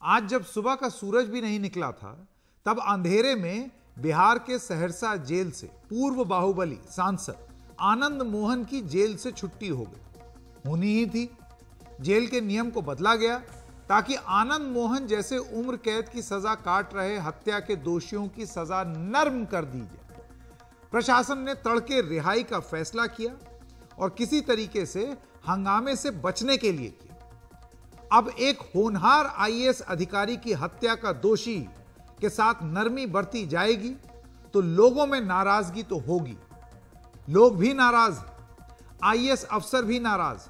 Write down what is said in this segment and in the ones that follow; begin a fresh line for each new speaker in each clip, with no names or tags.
आज जब सुबह का सूरज भी नहीं निकला था, तब अंधेरे में बिहार के सहरसा जेल से पूर्व बाहुबली सांसद आनंद मोहन की जेल से छुट्टी हो गई। होनी ही थी। जेल के नियम को बदला गया ताकि आनंद मोहन जैसे उम्र कैद की सजा काट रहे हत्या के दोषियों की सजा नर्म कर दी जाए। प्रशासन ने तड़के रिहाई का फैसला किया और किसी तरीके से हंगामे से बचने के लिए किया। अब एक होनहार आईएएस अधिकारी की हत्या का दोषी के साथ नरमी बरती जाएगी तो लोगों में नाराजगी तो होगी। लोग भी नाराज, आईएएस अफसर भी नाराज,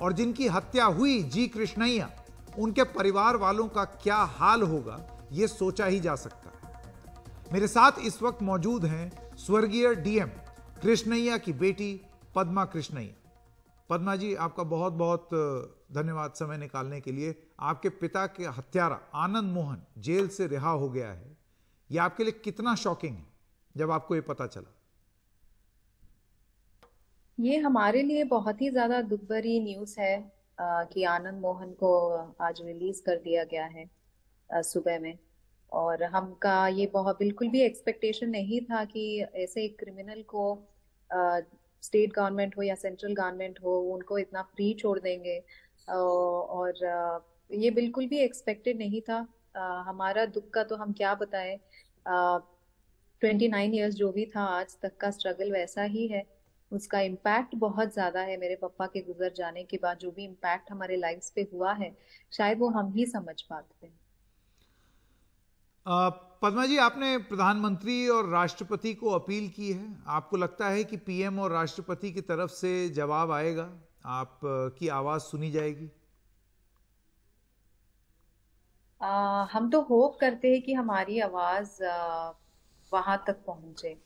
और जिनकी हत्या हुई जी कृष्णैया, उनके परिवार वालों का क्या हाल होगा यह सोचा ही जा सकता है। मेरे साथ इस वक्त मौजूद हैं स्वर्गीय डीएम कृष्णैया की बेटी पद्मा कृष्णैया। पद्मा जी, आपका बहुत बहुत धन्यवाद समय निकालने के लिए। आपके पिता के हत्यारा आनंद मोहन जेल से रिहा हो गया है, यह आपके लिए कितना शॉकिंग है जब आपको यह पता चला?
ये हमारे लिए बहुत ही ज्यादा दुख भरी न्यूज़ है कि आनंद मोहन को आज रिलीज कर दिया गया है सुबह में। और हमका ये बहुत बिल्कुल भी एक्सपेक्टेशन नहीं था कि ऐसे एक क्रिमिनल को स्टेट गवर्नमेंट हो या सेंट्रल गवर्नमेंट हो, उनको इतना फ्री छोड़ देंगे। और ये बिल्कुल भी एक्सपेक्टेड नहीं था। हमारा दुख का तो हम क्या बताएं। 29 इयर्स जो भी था, आज तक का स्ट्रगल वैसा ही है। उसका इम्पैक्ट बहुत ज्यादा है। मेरे पापा के गुजर जाने के बाद जो भी इम्पैक्ट हमारे लाइफ्स पे हुआ है, शायद वो हम ही समझ पाते हैं।
पद्मा जी, आपने प्रधानमंत्री और राष्ट्रपति को अपील की है। आपको लगता है कि पीएम और राष्ट्रपति की तरफ से जवाब आएगा, आप की आवाज सुनी जाएगी?
हम तो होप करते हैं कि हमारी आवाज वहां तक पहुंचे,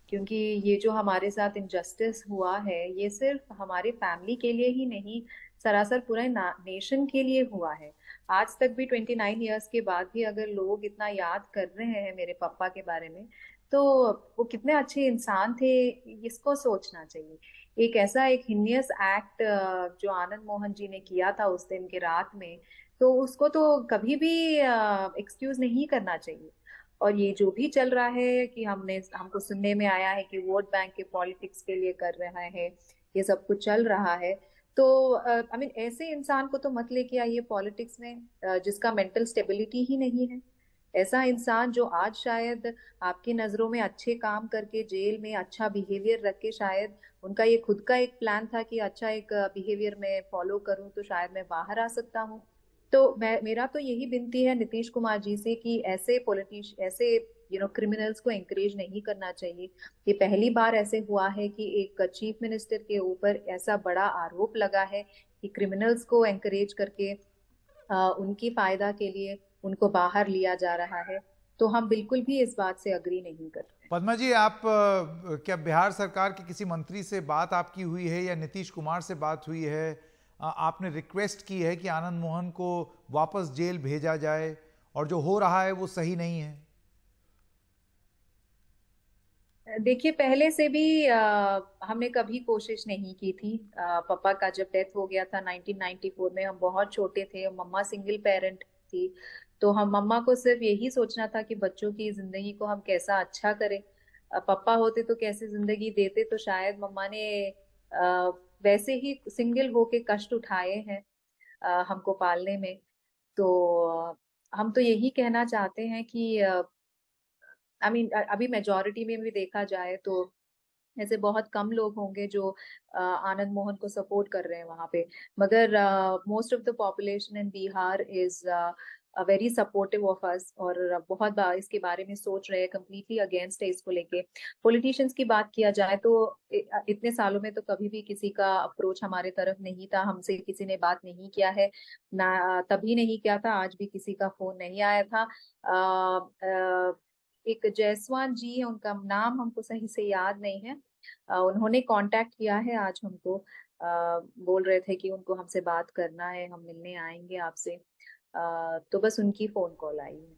क्योंकि ये जो हमारे साथ इनजस्टिस हुआ है, ये सिर्फ हमारे फैमिली के लिए ही नहीं, सरासर पूरे नेशन के लिए हुआ है। आज तक भी 29 इयर्स के बाद भी अगर लोग इतना याद कर रहे हैं मेरे पापा के बारे में, तो वो कितने अच्छे इंसान थे, इसको सोचना चाहिए। एक ऐसा एक हिनियस एक्ट जो आनंद मोहन जी ने किया था उस दिन के रात में, तो उसको तो कभी भी एक्सक्यूज नहीं करना चाहिए। और ये जो भी चल रहा है कि हमको सुनने में आया है कि वोट बैंक के पॉलिटिक्स के लिए कर रहा है, ये सब कुछ चल रहा है। तो आई मीन ऐसे इंसान को तो मत लेके आइए पॉलिटिक्स में जिसका मेंटल स्टेबिलिटी ही नहीं है। ऐसा इंसान जो आज शायद आपकी नजरों में अच्छे काम करके जेल में अच्छा बिहेवियर रख के, शायद उनका ये खुद का एक प्लान था कि अच्छा एक बिहेवियर में फॉलो करूं तो शायद मैं बाहर आ सकता हूं। तो मेरा तो यही विनती है नीतीश कुमार जी से कि ऐसे क्रिमिनल्स को एंकरेज नहीं करना चाहिए। ये पहली बार ऐसे हुआ है कि एक चीफ मिनिस्टर के ऊपर ऐसा बड़ा आरोप लगा है कि क्रिमिनल्स को एंकरेज करके उनकी फायदा के लिए उनको बाहर लिया जा रहा है। तो हम बिल्कुल भी इस बात से अग्री नहीं करते।
पद्मा जी, आप क्या बिहार सरकार के किसी मंत्री से बात आपकी हुई है या नीतीश कुमार से बात हुई है? आपने रिक्वेस्ट की है कि आनंद मोहन को वापस जेल भेजा जाए और जो हो रहा है वो सही नहीं है?
देखिए, पहले से भी हमने कभी कोशिश नहीं की थी। पापा का जब डेथ हो गया था 1994 में, हम बहुत छोटे थे, मम्मा सिंगल पेरेंट थी। तो हम मम्मा को सिर्फ यही सोचना था कि बच्चों की जिंदगी को हम कैसा अच्छा करें। पापा होते तो कैसी जिंदगी देते, तो शायद मम्मा ने वैसे ही सिंगल होके कष्ट उठाए हैं हमको पालने में। तो हम तो यही कहना चाहते हैं कि आई मीन अभी मेजोरिटी में भी देखा जाए तो ऐसे बहुत कम लोग होंगे जो आनंद मोहन को सपोर्ट कर रहे हैं वहां पे। मगर most of the population in Bihar is very supportive of us, और बहुत इसके बारे में सोच रहे हैं, कम्प्लीटली अगेंस्ट है इसको लेके। पॉलिटिशियंस की बात किया जाए तो इतने सालों में तो कभी भी किसी का अप्रोच हमारे तरफ नहीं था, हमसे किसी ने बात नहीं किया है ना, तभी नहीं किया था, आज भी किसी का फोन नहीं आया था। एक जायसवाल जी है, उनका नाम हमको सही से याद नहीं है, उन्होंने कांटेक्ट किया है आज हमको। बोल रहे थे कि उनको हमसे बात करना है, हम मिलने आएंगे आपसे। तो बस उनकी फोन कॉल आई है।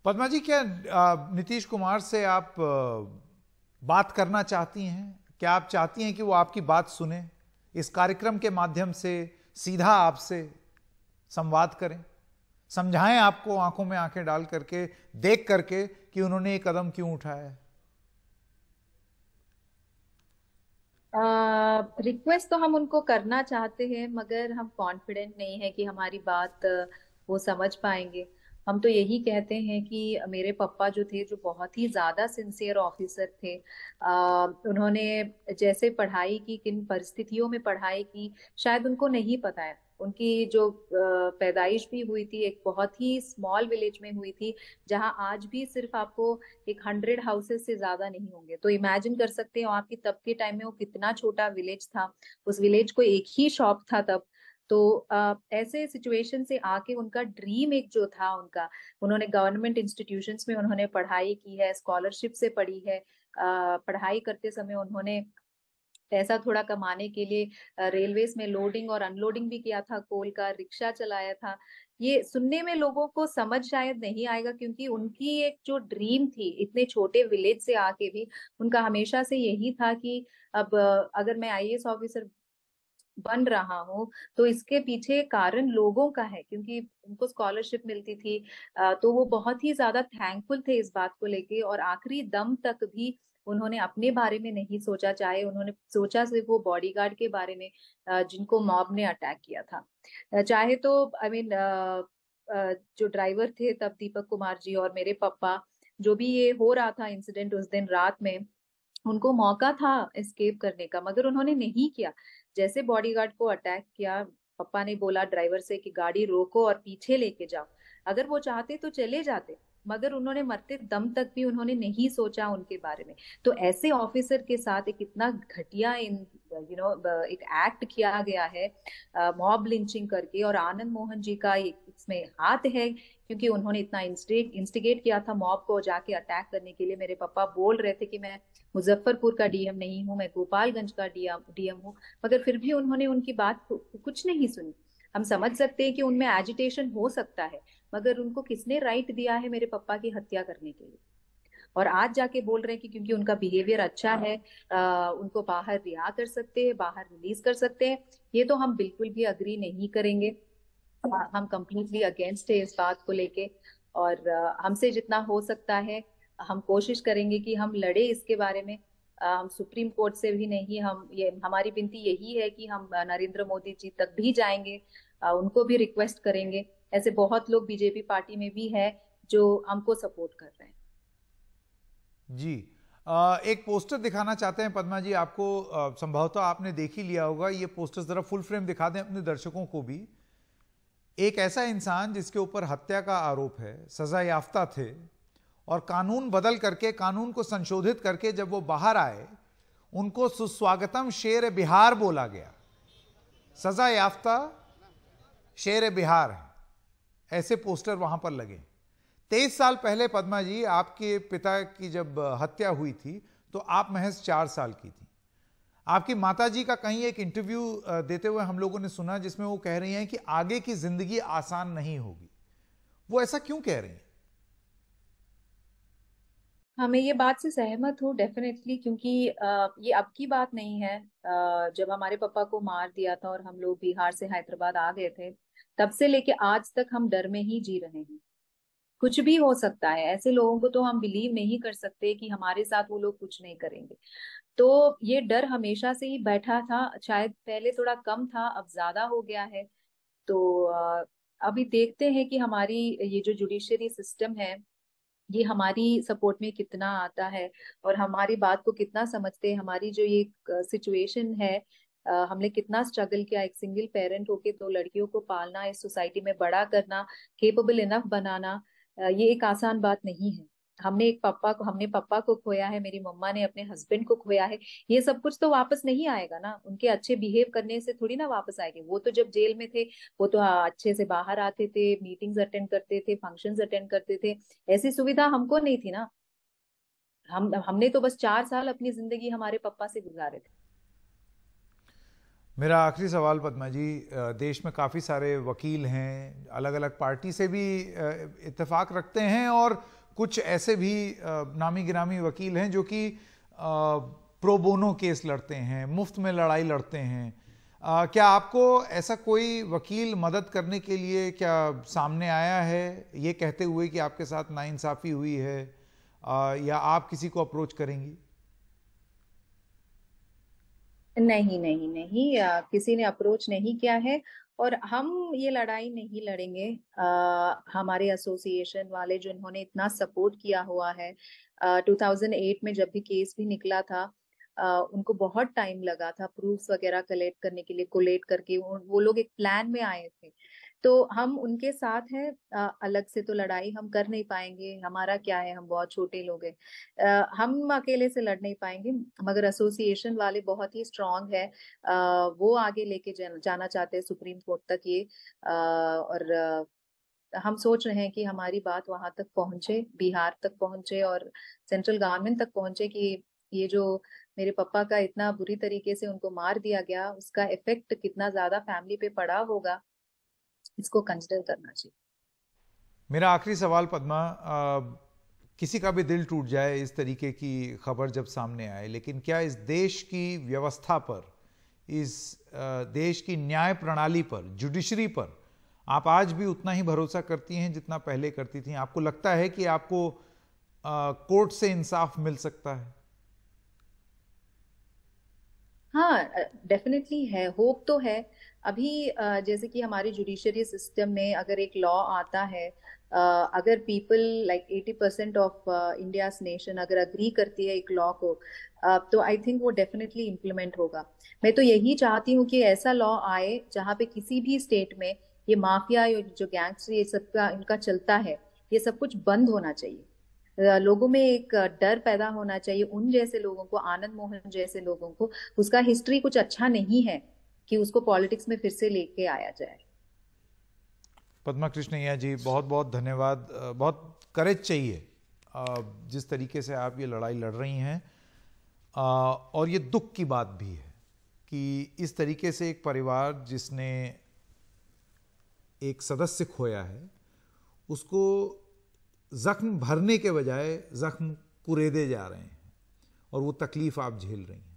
पद्मा जी, क्या नीतीश कुमार से आप बात करना चाहती हैं? क्या आप चाहती हैं कि वो आपकी बात सुने, इस कार्यक्रम के माध्यम से सीधा आपसे संवाद करें? समझाएं आपको आंखों में आंखें डाल करके, देख करके कि उन्होंने ये कदम क्यों उठाया है।
रिक्वेस्ट तो हम उनको करना चाहते हैं, मगर हम कॉन्फिडेंट नहीं है कि हमारी बात वो समझ पाएंगे। हम तो यही कहते हैं कि मेरे पापा जो थे, जो बहुत ही ज्यादा सिंसियर ऑफिसर थे, उन्होंने जैसे पढ़ाई की, किन परिस्थितियों में पढ़ाई की, शायद उनको नहीं पता है। उनकी जो पैदाइश भी हुई थी एक बहुत ही स्मॉल विलेज में हुई थी, जहां आज भी सिर्फ आपको एक 100 हाउसेस से ज्यादा नहीं होंगे। तो इमेजिन कर सकते हो आपकी तब के टाइम में वो कितना छोटा विलेज था। उस विलेज को एक ही शॉप था तब। तो ऐसे सिचुएशन से आके उनका ड्रीम एक जो था उनका, उन्होंने गवर्नमेंट इंस्टीट्यूशंस में उन्होंने पढ़ाई की है, स्कॉलरशिप से पढ़ी है। पढ़ाई करते समय उन्होंने पैसा थोड़ा कमाने के लिए रेलवेज में लोडिंग और अनलोडिंग भी किया था, कोल का रिक्शा चलाया था। ये सुनने में लोगों को समझ शायद नहीं आएगा, क्योंकि उनकी एक जो ड्रीम थी इतने छोटे विलेज से आके भी, उनका हमेशा से यही था कि अब अगर मैं आईएएस ऑफिसर बन रहा हूँ तो इसके पीछे कारण लोगों का है, क्योंकि उनको स्कॉलरशिप मिलती थी। तो वो बहुत ही ज्यादा थैंकफुल थे इस बात को लेके, और आखिरी दम तक भी उन्होंने अपने बारे में नहीं सोचा। चाहे उन्होंने सोचा सिर्फ वो बॉडीगार्ड के बारे में जिनको मॉब ने अटैक किया था। चाहे तो आई मीन जो ड्राइवर थे तब, दीपक कुमार जी और मेरे पापा, जो भी ये हो रहा था इंसिडेंट उस दिन रात में, उनको मौका था एस्केप करने का, मगर उन्होंने नहीं किया। जैसे बॉडीगार्ड को अटैक किया, पापा ने बोला ड्राइवर से कि गाड़ी रोको और पीछे लेके जाओ। अगर वो चाहते तो चले जाते, मगर उन्होंने मरते दम तक भी उन्होंने नहीं सोचा उनके बारे में। तो ऐसे ऑफिसर के साथ एक इतना घटिया एक एक्ट किया गया है, मॉब लिंचिंग करके। और आनंद मोहन जी का इसमें हाथ है, क्योंकि उन्होंने इतना इंस्टिगेट किया था मॉब को जाके अटैक करने के लिए। मेरे पापा बोल रहे थे कि मैं मुजफ्फरपुर का डीएम नहीं हूँ, मैं गोपालगंज का डीएम हूँ, मगर फिर भी उन्होंने उनकी बात कुछ नहीं सुनी। हम समझ सकते हैं कि उनमें एजिटेशन हो सकता है, मगर उनको किसने राइट दिया है मेरे पापा की हत्या करने के लिए? और आज जाके बोल रहे हैं कि क्योंकि उनका बिहेवियर अच्छा है उनको बाहर रिहा कर सकते हैं, बाहर रिलीज कर सकते हैं। ये तो हम बिल्कुल भी अग्री नहीं करेंगे। हम कंप्लीटली अगेंस्ट है इस बात को लेके। और हमसे जितना हो सकता है हम कोशिश करेंगे कि हम लड़े इसके बारे में। हम सुप्रीम कोर्ट से भी नहीं, हमारी विनती यही है कि हम नरेंद्र मोदी जी तक भी जाएंगे, उनको भी रिक्वेस्ट करेंगे। ऐसे बहुत लोग बीजेपी पार्टी में भी है जो हमको सपोर्ट कर रहे हैं।
जी, एक पोस्टर दिखाना चाहते हैं पद्मा जी आपको, संभवतः आपने देख ही लिया होगा। ये पोस्टर जरा फुल फ्रेम दिखा दें अपने दर्शकों को भी। एक ऐसा इंसान जिसके ऊपर हत्या का आरोप है, सजा याफ्ता थे, और कानून बदल करके, कानून को संशोधित करके जब वो बाहर आए, उनको सुस्वागतम शेर बिहार बोला गया। सजा याफ्ता शेर बिहार है, ऐसे पोस्टर वहां पर लगे। 23 साल पहले पद्मा जी आपके पिता की जब हत्या हुई थी तो आप महज 4 साल की थी। आपकी माताजी का कहीं एक इंटरव्यू देते हुए हम लोगों ने सुना जिसमें वो कह रही हैं कि आगे की जिंदगी आसान नहीं होगी। वो ऐसा क्यों कह रही हैं?
हाँ, मैं ये बात से सहमत हूँ डेफिनेटली, क्योंकि ये अब की बात नहीं है। जब हमारे पापा को मार दिया था और हम लोग बिहार से हैदराबाद आ गए थे, तब से लेके आज तक हम डर में ही जी रहे हैं। कुछ भी हो सकता है। ऐसे लोगों को तो हम बिलीव नहीं कर सकते कि हमारे साथ वो लोग कुछ नहीं करेंगे। तो ये डर हमेशा से ही बैठा था, शायद पहले थोड़ा कम था, अब ज्यादा हो गया है। तो अभी देखते हैं कि हमारी ये जो जुडिशरी सिस्टम है, ये हमारी सपोर्ट में कितना आता है और हमारी बात को कितना समझते हैं। हमारी जो ये सिचुएशन है, हमने कितना स्ट्रगल किया, एक सिंगल पेरेंट होके 2 लड़कियों को पालना, इस सोसाइटी में बड़ा करना, केपेबल इनफ बनाना, ये एक आसान बात नहीं है। हमने पापा को खोया है, मेरी मम्मा ने अपने हस्बैंड को खोया है। ये सब कुछ तो वापस नहीं आएगा ना, उनके अच्छे बिहेव करने से थोड़ी ना वापस आएंगे। वो तो जब जेल में थे वो तो अच्छे से बाहर आते थे, मीटिंग्स अटेंड करते थे, फंक्शंस अटेंड करते थे। ऐसी सुविधा हमको नहीं थी ना। हमने तो बस 4 साल अपनी जिंदगी हमारे पापा से गुजारे थे।
मेरा आखिरी सवाल पद्मा जी, देश में काफ़ी सारे वकील हैं, अलग अलग पार्टी से भी इत्तेफाक रखते हैं, और कुछ ऐसे भी नामी गिरामी वकील हैं जो कि प्रो बोनो केस लड़ते हैं, मुफ्त में लड़ाई लड़ते हैं। क्या आपको ऐसा कोई वकील मदद करने के लिए क्या सामने आया है, ये कहते हुए कि आपके साथ नाइंसाफी हुई है, या आप किसी को अप्रोच करेंगी?
नहीं नहीं नहीं, किसी ने अप्रोच नहीं किया है। और हम ये लड़ाई नहीं लड़ेंगे। हमारे एसोसिएशन वाले जिन्होंने इतना सपोर्ट किया हुआ है, 2008 में जब भी केस भी निकला था, उनको बहुत टाइम लगा था प्रूफ्स वगैरह कलेक्ट करने के लिए, कोलेट करके वो लोग एक प्लान में आए थे। तो हम उनके साथ हैं। अलग से तो लड़ाई हम कर नहीं पाएंगे, हमारा क्या है, हम बहुत छोटे लोग हैं। हम अकेले से लड़ नहीं पाएंगे, मगर एसोसिएशन वाले बहुत ही स्ट्रांग है। वो आगे लेके जाना चाहते हैं सुप्रीम कोर्ट तक ये। और हम सोच रहे हैं कि हमारी बात वहां तक पहुंचे, बिहार तक पहुंचे और सेंट्रल गवर्नमेंट तक पहुंचे, कि ये जो मेरे पापा का इतना बुरी तरीके से उनको मार दिया गया, उसका इफेक्ट कितना ज्यादा फैमिली पे पड़ा होगा, इसको कंसिडर करना चाहिए।
मेरा आखिरी सवाल पद्मा, किसी का भी दिल टूट जाए इस तरीके की खबर जब सामने आए, लेकिन क्या इस देश की व्यवस्था पर, इस देश की न्याय प्रणाली पर, जुडिशरी पर आप आज भी उतना ही भरोसा करती हैं जितना पहले करती थी? आपको लगता है कि आपको कोर्ट से इंसाफ मिल सकता है?
हाँ, डेफिनेटली है, होप तो है। अभी जैसे कि हमारे जुडिशरी सिस्टम में अगर एक लॉ आता है, अगर people like 80% of India's nation अगर अग्री करती है एक लॉ को, तो आई थिंक वो डेफिनेटली इम्प्लीमेंट होगा। मैं तो यही चाहती हूँ कि ऐसा लॉ आए जहाँ पे किसी भी स्टेट में ये माफिया, ये जो गैंगस्टर, ये सब का इनका चलता है, ये सब कुछ बंद होना चाहिए। लोगों में एक डर पैदा होना चाहिए, उन जैसे लोगों को, आनंद मोहन जैसे लोगों को, उसका हिस्ट्री कुछ अच्छा नहीं है कि उसको पॉलिटिक्स में फिर से लेके आया जाए।
पद्मा कृष्णैया जी, बहुत बहुत धन्यवाद। बहुत करेज चाहिए जिस तरीके से आप ये लड़ाई लड़ रही हैं, और ये दुख की बात भी है कि इस तरीके से एक परिवार जिसने एक सदस्य खोया है, उसको जख्म भरने के बजाय जख्म कुरेदे जा रहे हैं, और वो तकलीफ आप झेल रही हैं।